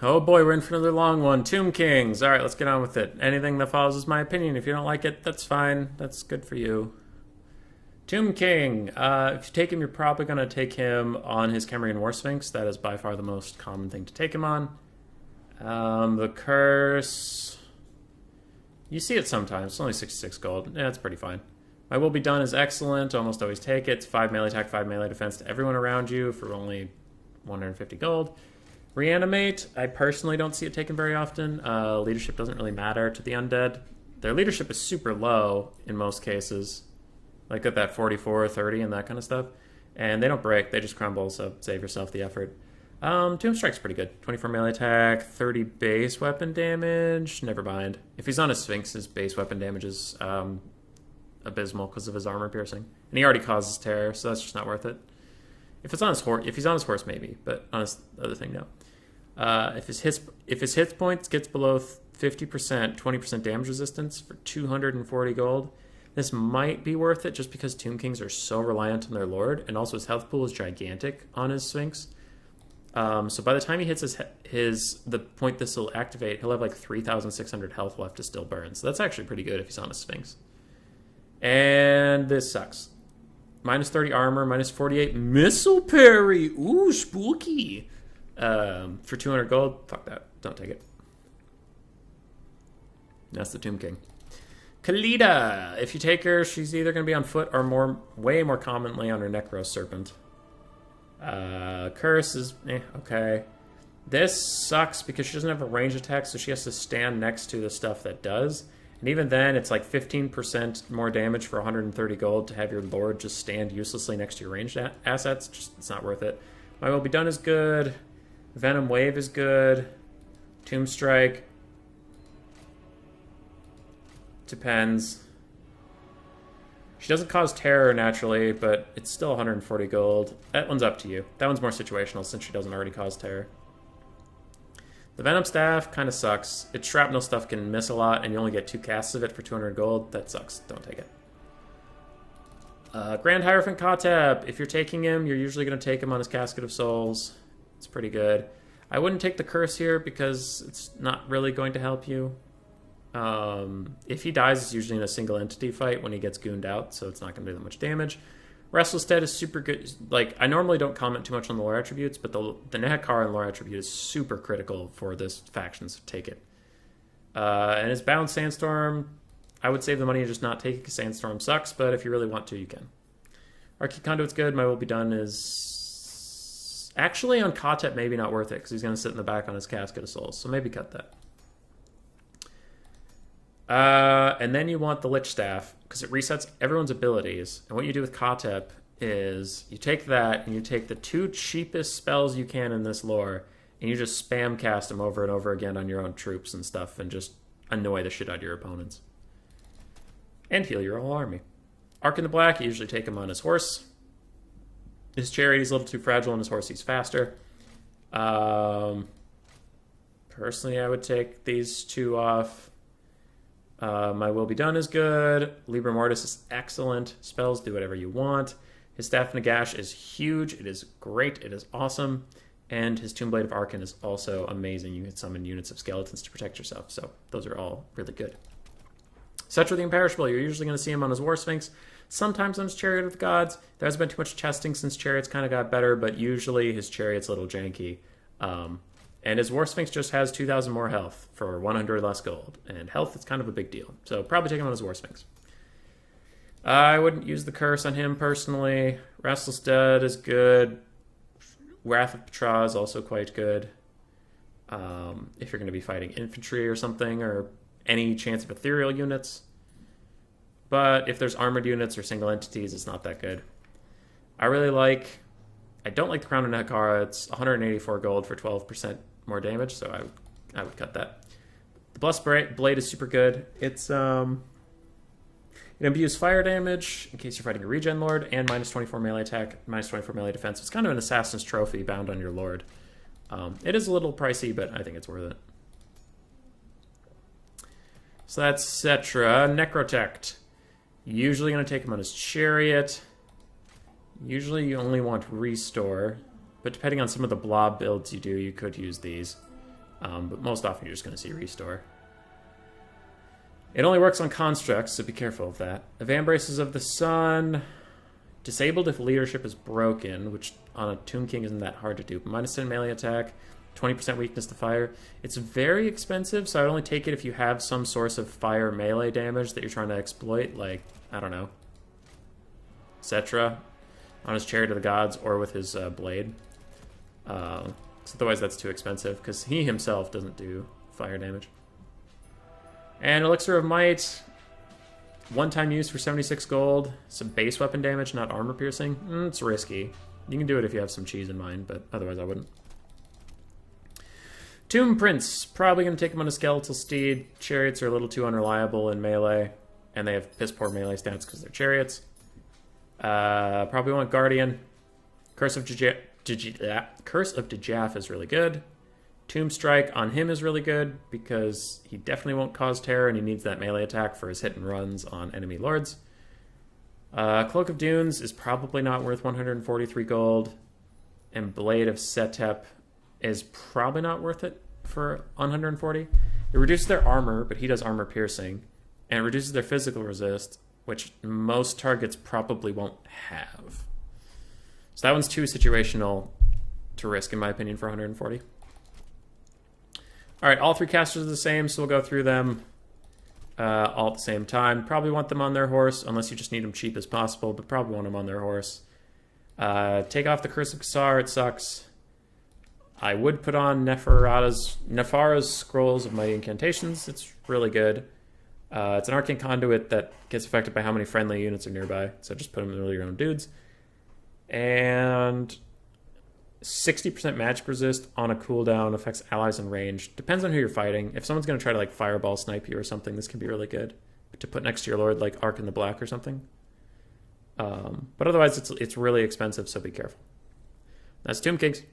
Oh boy, we're in for another long one. Tomb Kings. Alright, let's get on with it. Anything that follows is my opinion. If you don't like it, that's fine. That's good for you. Tomb King. If you take him, you're probably going to take him on his Cambrian War Sphinx. That is by far the most common thing to take him on. The Curse. You see it sometimes. It's only 66 gold. Yeah, it's pretty fine. My Will Be Done is excellent. Almost always take it. It's 5 melee attack, 5 melee defense to everyone around you for only 150 gold. Reanimate, I personally don't see it taken very often. Leadership doesn't really matter to the undead. Their leadership is super low in most cases. Like at that 44 or 30 and that kind of stuff. And they don't break, they just crumble, so save yourself the effort. Tomb Strike's pretty good. 24 melee attack, 30 base weapon damage. Never mind. If he's on a Sphinx, his base weapon damage is abysmal because of his armor piercing. And he already causes terror, so that's just not worth it. If it's on his horse, if he's on his horse, maybe, but on his other thing, no. If his hit points gets below 50%, 20% damage resistance for 240 gold, this might be worth it just because Tomb Kings are so reliant on their lord, and also his health pool is gigantic on his Sphinx. So by the time he hits the point this will activate, he'll have like 3,600 health left to still burn. So that's actually pretty good if he's on a Sphinx. And this sucks. Minus 30 armor, minus 48 missile parry. Ooh, spooky. For 200 gold, fuck that. Don't take it. That's the Tomb King. Khalida. If you take her, she's either going to be on foot or way more commonly on her Necro Serpent. Curse is okay. This sucks because she doesn't have a range attack, so she has to stand next to the stuff that does. And even then, it's like 15% more damage for 130 gold to have your lord just stand uselessly next to your ranged assets. Just, it's not worth it. My Will Be Done is good. Venom Wave is good. Tomb Strike. Depends. She doesn't cause terror naturally, but it's still 140 gold. That one's up to you. That one's more situational since she doesn't already cause terror. The Venom Staff kind of sucks. Its shrapnel stuff can miss a lot, and you only get 2 casts of it for 200 gold. That sucks. Don't take it. Grand Hierophant Kotep. If you're taking him, you're usually going to take him on his Casket of Souls. It's pretty good. I wouldn't take the Curse here because it's not really going to help you. If he dies, it's usually in a single entity fight when he gets gooned out, so it's not going to do that much damage. Restless Dead is super good. Like, I normally don't comment too much on the lore attributes, but the Nehekara lore attribute is super critical for this faction, so take it. And his Bound Sandstorm, I would save the money and just not take it because Sandstorm sucks, but if you really want to, you can. Arcade Conduit's good. My Will Be Done is actually on Kotep maybe not worth it because he's going to sit in the back on his Casket of Souls, so maybe cut that. And then you want the Lich Staff, because it resets everyone's abilities. And what you do with Kotep is you take that, and you take the 2 cheapest spells you can in this lore, and you just spam cast them over and over again on your own troops and stuff, and just annoy the shit out of your opponents. And heal your whole army. Arc in the Black, you usually take him on his horse. His chariot is a little too fragile, and his horse he's faster. Personally, I would take these 2 off. My Will Be Done is good. Libra Mortis is excellent. Spells, do whatever you want. His Staff Nagash is huge. It is great. It is awesome. And his Tomb Blade of Arkan is also amazing. You can summon units of skeletons to protect yourself. So those are all really good. Cetra the Imperishable. You're usually going to see him on his War Sphinx. Sometimes on his Chariot of the Gods. There hasn't been too much testing since Chariot's kind of got better, but usually his Chariot's a little janky. And his War Sphinx just has 2,000 more health for 100 less gold. And health is kind of a big deal. So probably take him on his War Sphinx. I wouldn't use the Curse on him personally. Restless Dead is good. Wrath of Petra is also quite good. If you're going to be fighting infantry or something, or any chance of ethereal units. But if there's armored units or single entities, it's not that good. I don't like the Crown of Nehekara. It's 184 gold for 12% more damage, so I would cut that. The Blessed Blade is super good. It's it imbues fire damage in case you're fighting a regen lord, and minus 24 melee attack, minus 24 melee defense. It's kind of an assassin's trophy bound on your lord. It is a little pricey, but I think it's worth it. So that's Cetra. Necrotect. Usually going to take him on his chariot. Usually you only want Restore, but depending on some of the blob builds you do, you could use these. But most often you're just going to see restore. It only works on constructs, so be careful of that. Vambraces of the Sun. Disabled if leadership is broken, which on a Tomb King isn't that hard to do. -10 melee attack, 20% weakness to fire. It's very expensive, so I'd only take it if you have some source of fire melee damage that you're trying to exploit, like, I don't know, Cetra on his Chariot of the Gods or with his blade. Otherwise that's too expensive, because he himself doesn't do fire damage. And Elixir of Might, one-time use for 76 gold. Some base weapon damage, not armor piercing. It's risky. You can do it if you have some cheese in mind, but otherwise I wouldn't. Tomb Prince, probably going to take him on a skeletal steed. Chariots are a little too unreliable in melee, and they have piss-poor melee stats because they're chariots. Probably want Guardian. Curse of Dejaf is really good. Tomb Strike on him is really good because he definitely won't cause terror and he needs that melee attack for his hit and runs on enemy lords. Cloak of Dunes is probably not worth 143 gold. And Blade of Setep is probably not worth it for 140. It reduces their armor, but he does armor piercing. And it reduces their physical resist, which most targets probably won't have. So that one's too situational to risk, in my opinion, for 140. All right, all three casters are the same, so we'll go through them all at the same time. Probably want them on their horse, unless you just need them cheap as possible, but probably want them on their horse. Take off the Curse of Kassar, it sucks. I would put on Nefara's Scrolls of Mighty Incantations. It's really good. It's an Arcane Conduit that gets affected by how many friendly units are nearby, so just put them in your own dudes. And 60% magic resist on a cooldown, affects allies in range. Depends on who you're fighting. If someone's going to try to like fireball snipe you or something, this can be really good to put next to your lord, like Arc in the Black or something. But otherwise, it's really expensive, so be careful. That's Tomb Kings.